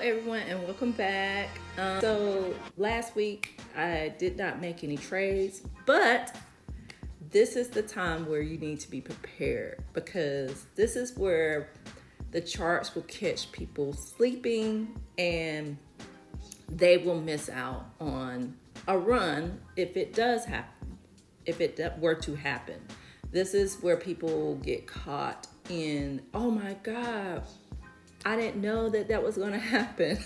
everyone, and welcome back. So last week I did not make any trades, but this is the time where you need to be prepared, because this is where the charts will catch people sleeping and they will miss out on a run if it does happen, if it were to happen. This is where people get caught in, oh my God, I didn't know that was going to happen.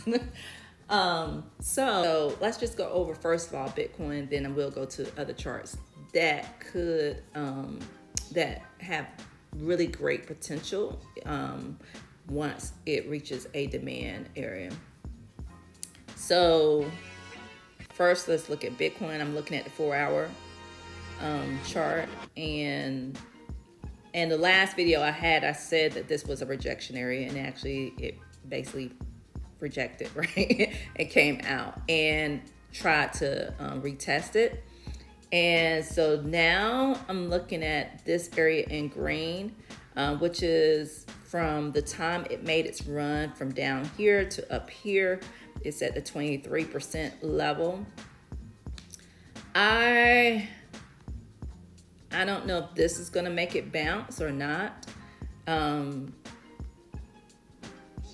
So let's just go over, first of all, Bitcoin, then we'll go to other charts that could, that have really great potential once it reaches a demand area. So first, let's look at Bitcoin. I'm looking at the 4-hour chart, and the last video I had, I said that this was a rejection area, and actually it basically rejected, right? It came out and tried to retest it. And so now I'm looking at this area in green, which is from the time it made its run from down here to up here. It's at the 23% level. I don't know if this is going to make it bounce or not.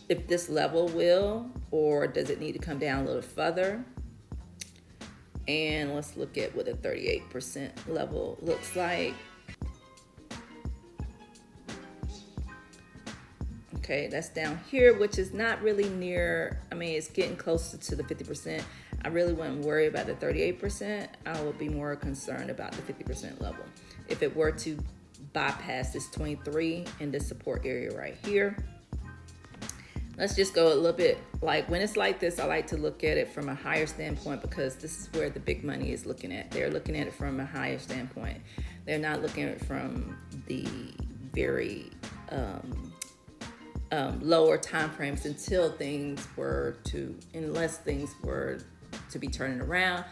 If this level will, or does it need to come down a little further? And let's look at what a 38% level looks like. Okay, that's down here, which is not really near, I mean, it's getting closer to the 50%. I really wouldn't worry about the 38%. I would be more concerned about the 50% level. If it were to bypass this 23 in this support area right here. Let's just go a little bit, like when it's like this, I like to look at it from a higher standpoint, because this is where the big money is looking at. They're looking at it from a higher standpoint. They're not looking at it from the very lower time frames unless things were to be turning around,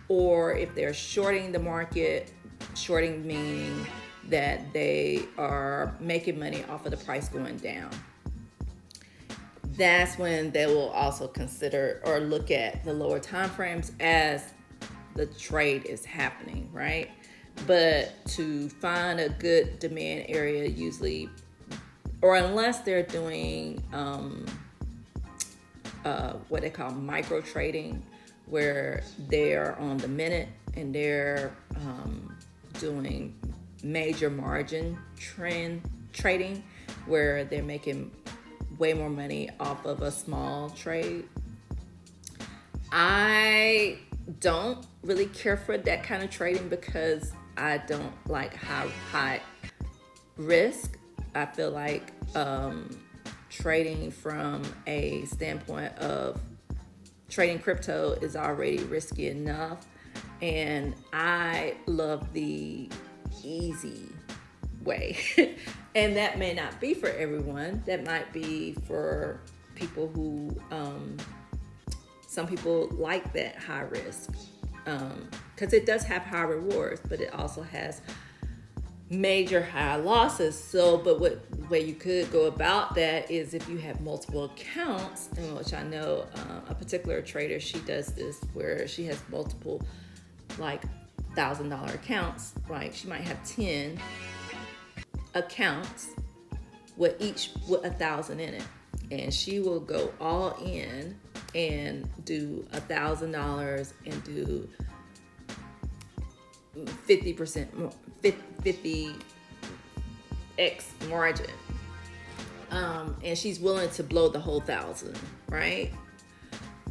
or if they're shorting the market. Shorting meaning that they are making money off of the price going down. That's when they will also consider or look at the lower time frames as the trade is happening, right? But to find a good demand area, usually, or unless they're doing what they call micro trading, where they're on the minute and they're doing major margin trend trading, where they're making way more money off of a small trade. I don't really care for that kind of trading, because I don't like high risk. I feel like trading from a standpoint of trading crypto is already risky enough, and I love the easy way. And that may not be for everyone. That might be for people who, some people like that high risk, because it does have high rewards, but it also has major high losses. So, but what way you could go about that is if you have multiple accounts, in which I know a particular trader, she does this where she has multiple like $1,000 accounts, right? She might have 10 accounts with each with 1,000 in it, and she will go all in and do $1,000 and do 50% 50x margin, and she's willing to blow the whole 1,000, right?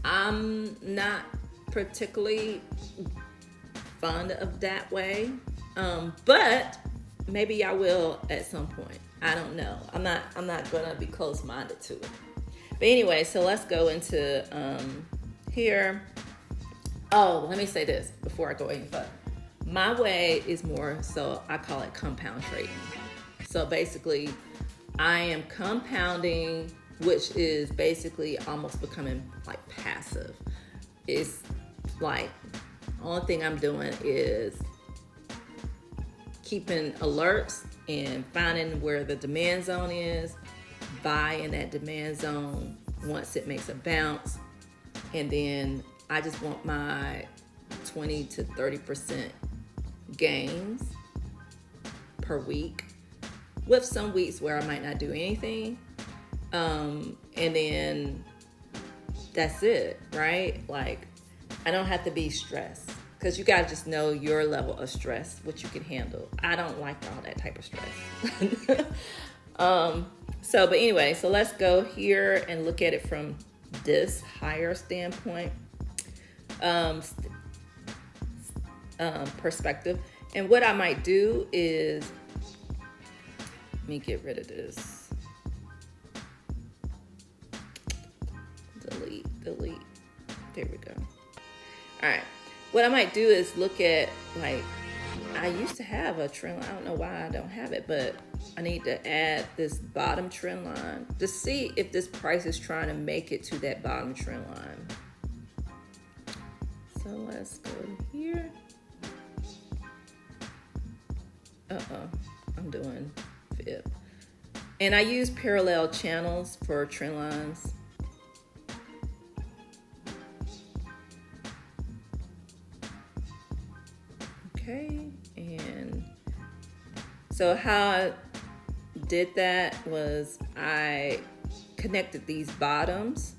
I'm not particularly fond of that way, but maybe I will at some point. I don't know. I'm not gonna be close-minded to it. But anyway, so let's go into here. Oh, let me say this before I go any further. My way is more so, I call it compound trading. So basically, I am compounding, which is basically almost becoming like passive. It's like, only thing I'm doing is keeping alerts and finding where the demand zone is, buy in that demand zone once it makes a bounce. And then I just want my 20 to 30% gains per week, with some weeks where I might not do anything. And then that's it, right? Like, I don't have to be stressed, because you gotta just know your level of stress, what you can handle. I don't like all that type of stress. But anyway, so let's go here and look at it from this higher standpoint, perspective. And what I might do is, let me get rid of this. Delete. There we go. All right. What I might do is look at, like, I used to have a trend line. I don't know why I don't have it, but I need to add this bottom trend line to see if this price is trying to make it to that bottom trend line. So let's go here. I'm doing fib. And I use parallel channels for trend lines. Okay, and so how I did that was I connected these bottoms.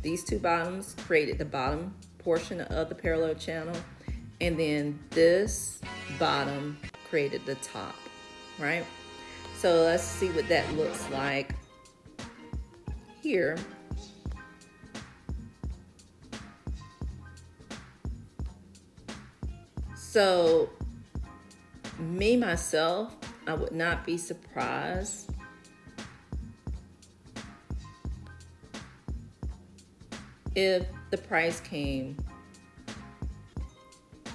These two bottoms created the bottom portion of the parallel channel, and then this bottom created the top, right? So let's see what that looks like here. So me, myself, I would not be surprised if the price came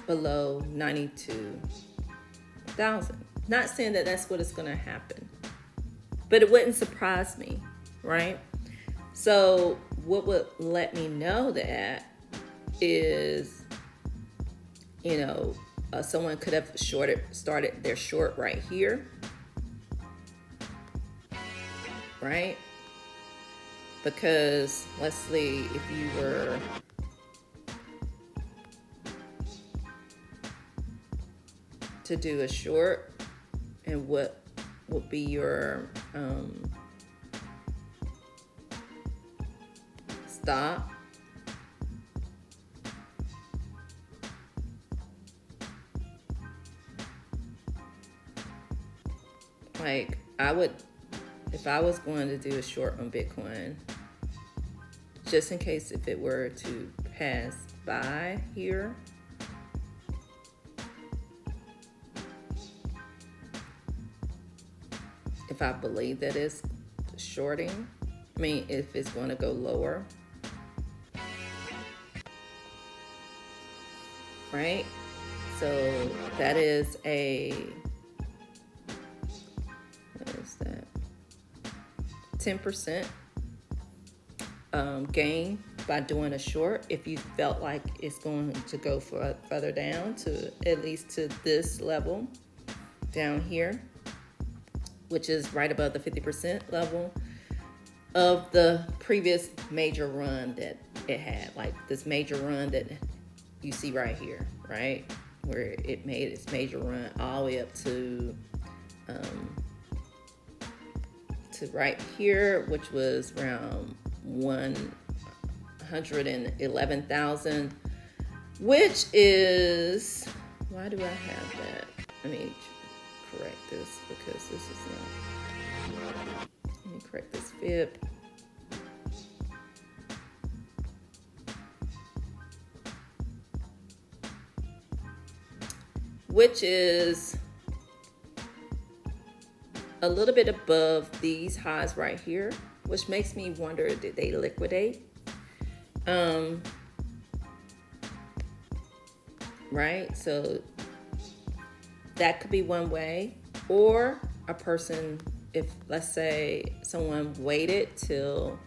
below 92,000. Not saying that that's what is going to happen, but it wouldn't surprise me, right? So what would let me know that is, someone could have started their short right here, right? Because let's see, if you were to do a short, and what would be your stop. Like, I would, if I was going to do a short on Bitcoin, just in case if it were to pass by here, if I believe that it's shorting, I mean, if it's going to go lower, right? So that is a, what is that? 10% gain by doing a short. If you felt like it's going to go further down to at least to this level down here, which is right above the 50% level of the previous major run that it had. Like this major run that you see right here, right? Where it made its major run all the way up to right here, which was around 111,000, which is, why do I have that? Let me correct this because this is not, let me correct this fib. Which is a little bit above these highs right here, which makes me wonder, did they liquidate? Right, so that could be one way. Or a person, if let's say someone waited till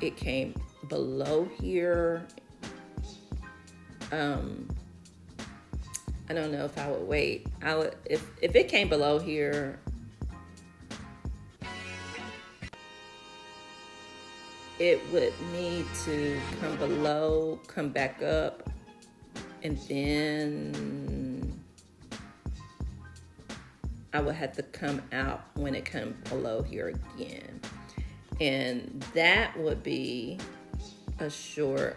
it came below here, I don't know if I would wait. I would, if it came below here, it would need to come below, come back up, and then I would have to come out when it comes below here again. And that would be a short.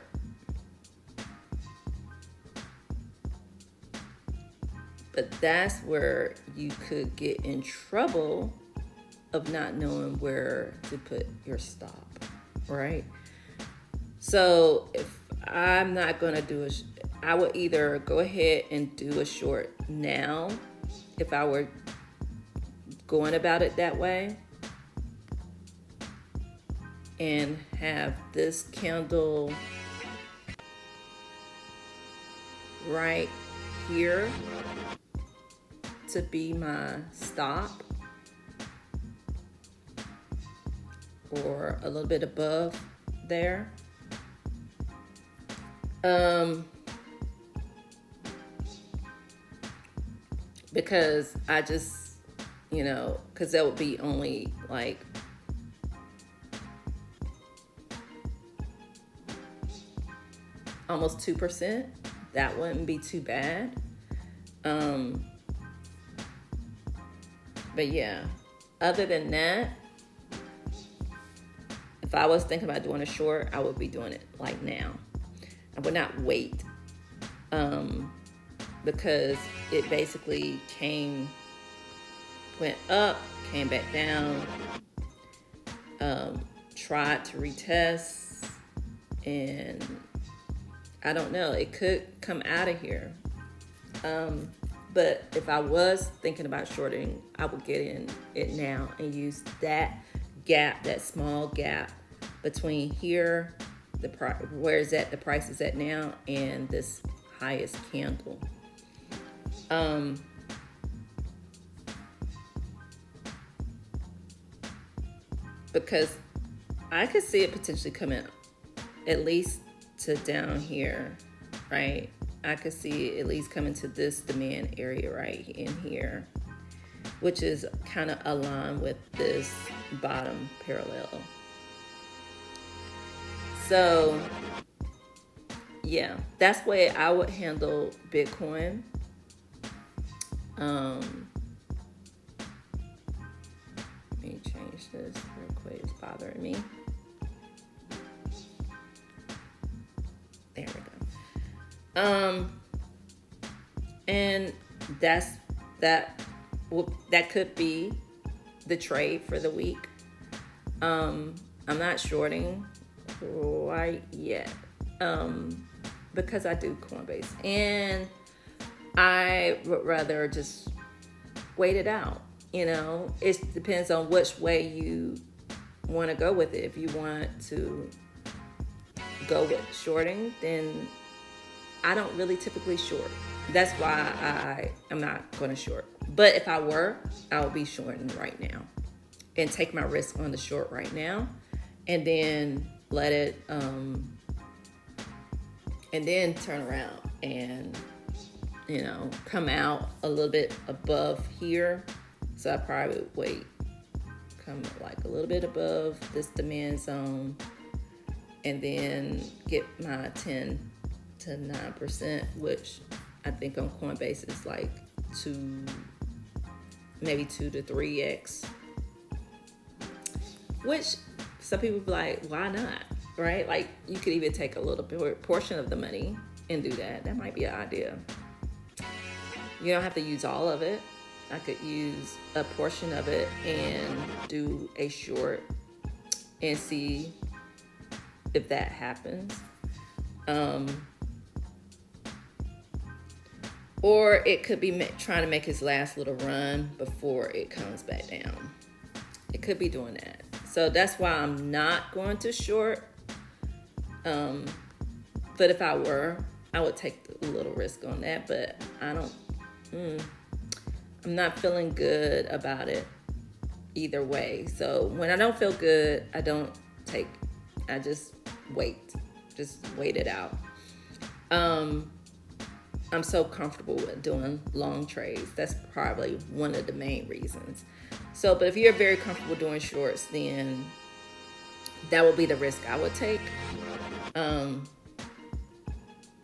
But that's where you could get in trouble of not knowing where to put your stop, right? So if I'm not going to do I would either go ahead and do a short now if I were going about it that way, and have this candle right here to be my stop, or a little bit above there. Because I just, because that would be only like almost 2%. That wouldn't be too bad. But yeah, other than that, if I was thinking about doing a short, I would be doing it like now. I would not wait, because it basically went up, came back down, tried to retest, and I don't know, it could come out of here. But if I was thinking about shorting, I would get in it now and use that gap, that small gap between here, where is that the price is at now, and this highest candle. Because I could see it potentially coming at least to down here, right? I could see it at least coming to this demand area right in here, which is kind of aligned with this bottom parallel. So yeah, that's the way I would handle Bitcoin. Let me change this real quick. It's bothering me. There we go. And that could be the trade for the week. I'm not shorting quite yet, because I do Coinbase, and I would rather just wait it out. It depends on which way you want to go with it. If you want to go with shorting, then I don't really typically short. That's why I am not going to short. But if I were, I would be shorting right now and take my risk on the short right now, and then let it, and then turn around and, come out a little bit above here. So I probably would wait, come like a little bit above this demand zone, and then get my 10 to 9%, which I think on Coinbase is like maybe 2 to 3x, which some people be like, why not? Right? Like, you could even take a little portion of the money and do that. That might be an idea. You don't have to use all of it. I could use a portion of it and do a short and see if that happens. Or it could be trying to make his last little run before it comes back down. It could be doing that. So that's why I'm not going to short. But if I were, I would take a little risk on that. But I'm not feeling good about it either way. So when I don't feel good, I just wait it out. I'm so comfortable with doing long trades. That's probably one of the main reasons. So, but if you're very comfortable doing shorts, then That would be the risk I would take. And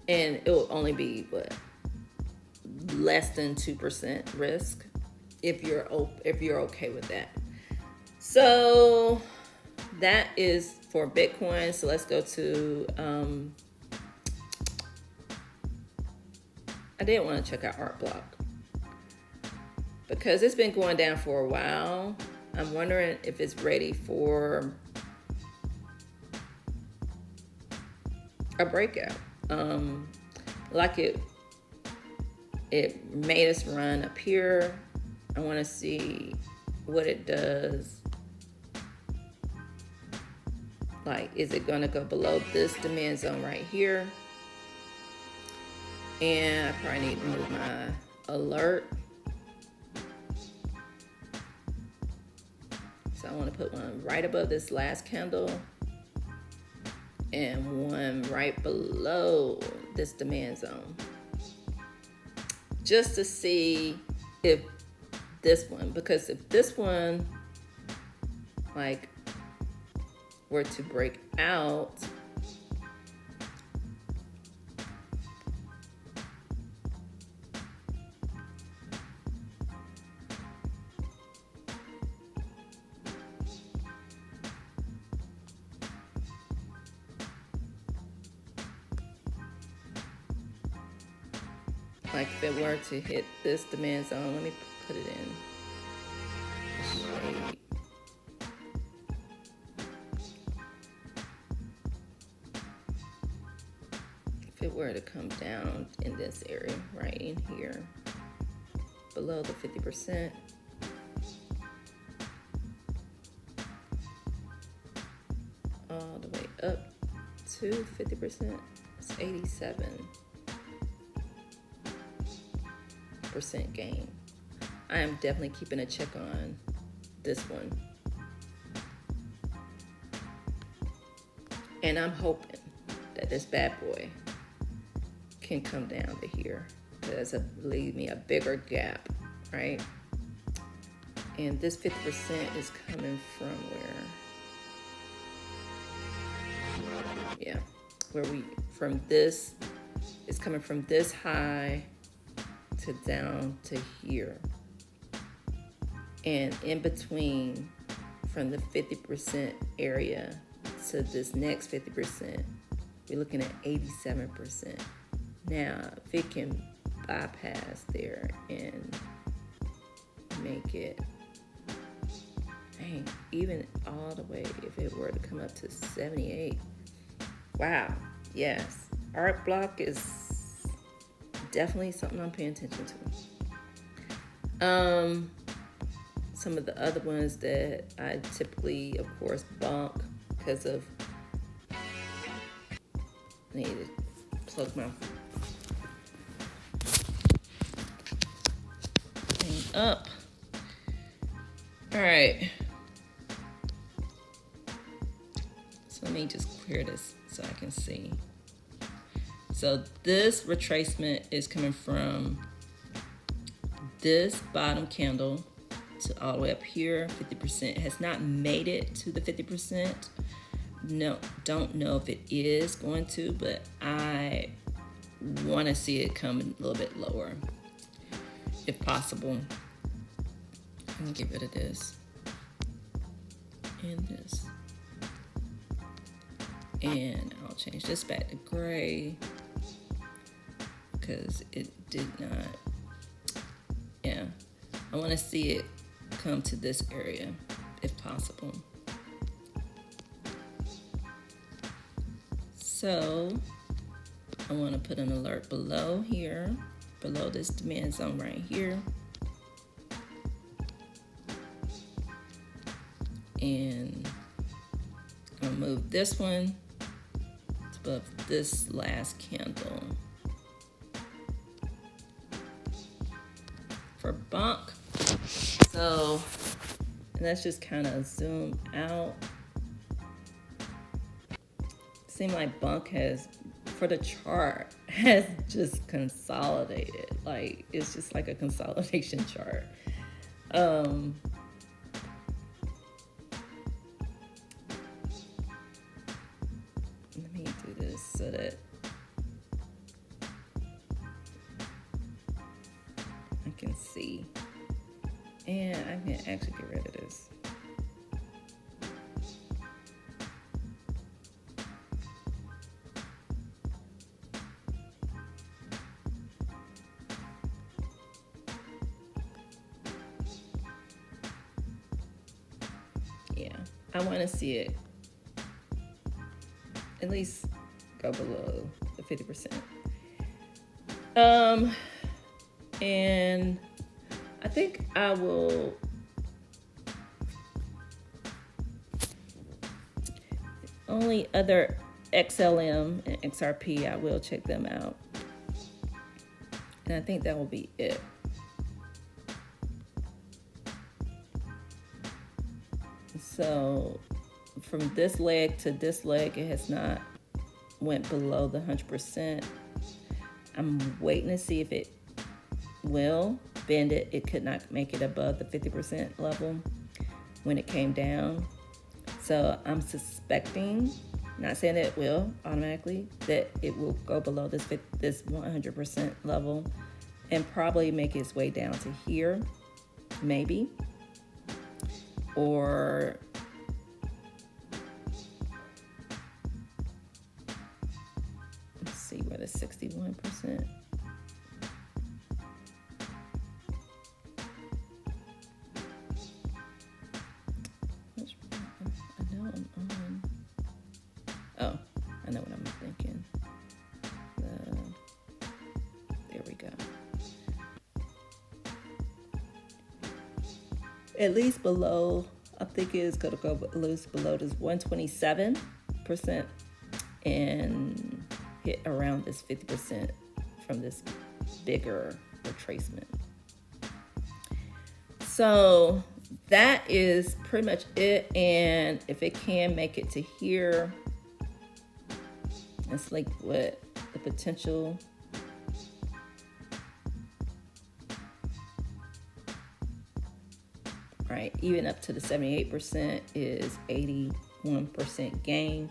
it will only be what, less than 2% risk if you're okay with that. So that is for Bitcoin. So let's go to I did want to check out Art Block because it's been going down for a while. I'm wondering if it's ready for a breakout. Like it made us run up here. I want to see what it does. Like, is it going to go below this demand zone right here? And I probably need to move my alert. So I want to put one right above this last candle and one right below this demand zone, just to see if this one, because if this one like were to break out, like if it were to hit this demand zone, let me put it in shade. If it were to come down in this area, right in here, below the 50%, all the way up to 50%, it's 87% gain. I am definitely keeping a check on this one. And I'm hoping that this bad boy can come down to here, because it leave me a bigger gap, right? And this 50% is coming from where? Yeah, from this, it's coming from this high to down to here. And in between, from the 50% area to this next 50%, we're looking at 87%. Now, if it can bypass there and make it, dang, even all the way, if it were to come up to 78, wow, yes, Art Block is definitely something I'm paying attention to. Some of the other ones that I typically, of course, bunk because of, I need to plug my thing up. All right. So let me just clear this so I can see. So this retracement is coming from this bottom candle to all the way up here, 50%. Has not made it to the 50%. No, don't know if it is going to, but I want to see it come a little bit lower, if possible. Let me get rid of this and this. And I'll change this back to gray because it did not. Yeah, I want to see it come to this area if possible. So I want to put an alert below here, below this demand zone right here. And I'll move this one above this last candle. For bunk, so let's just kind of zoom out. Seems like bunk has, for the chart, has just consolidated. Like, it's just like a consolidation chart. so that I can see. And I can actually get rid of this. Yeah, I want to see it at least go below the 50%. And I think I will only other XLM and XRP, I will check them out. And I think that will be it. So from this leg to this leg, it has not went below the 100%. I'm waiting to see if it will bend it. It could not make it above the 50% level when it came down. So I'm suspecting, not saying that it will automatically, that it will go below this 100% level and probably make its way down to here, maybe. Or let's see where the 61%. I know what I'm thinking. There we go. At least below, I think it's going to go at least below this 127% and hit around this 50% from this bigger retracement. So that is pretty much it. And if it can make it to here, it's like what the potential. Right, even up to the 78% is 81% gain.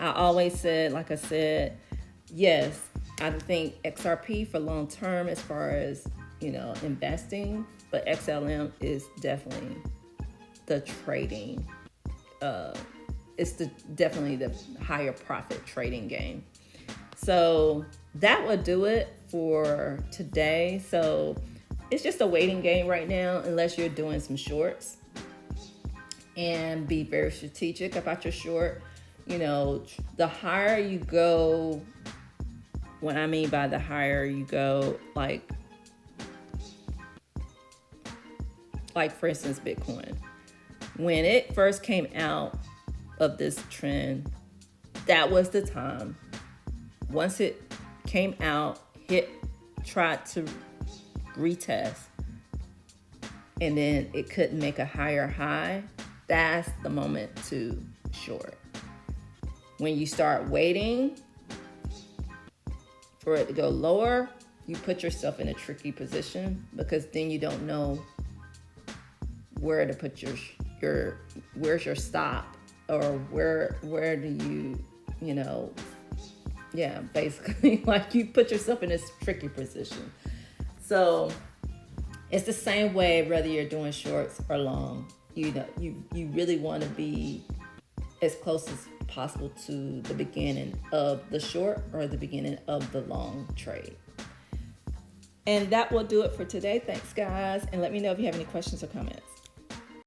I always said, like I said, yes, I think XRP for long term as far as, investing, but XLM is definitely the trading. It's definitely the higher profit trading game. So that would do it for today. So it's just a waiting game right now, unless you're doing some shorts. And be very strategic about your short. The higher you go, what I mean by the higher you go, like for instance, Bitcoin. When it first came out of this trend, that was the time. Once it came out, tried to retest, and then it couldn't make a higher high, that's the moment to short. When you start waiting for it to go lower, you put yourself in a tricky position, because then you don't know where to put where's your stop, or where do you basically like you put yourself in this tricky position. So it's the same way whether you're doing shorts or long. You really want to be as close as possible to the beginning of the short or the beginning of the long trade. And that will do it for today. Thanks, guys. And let me know if you have any questions or comments.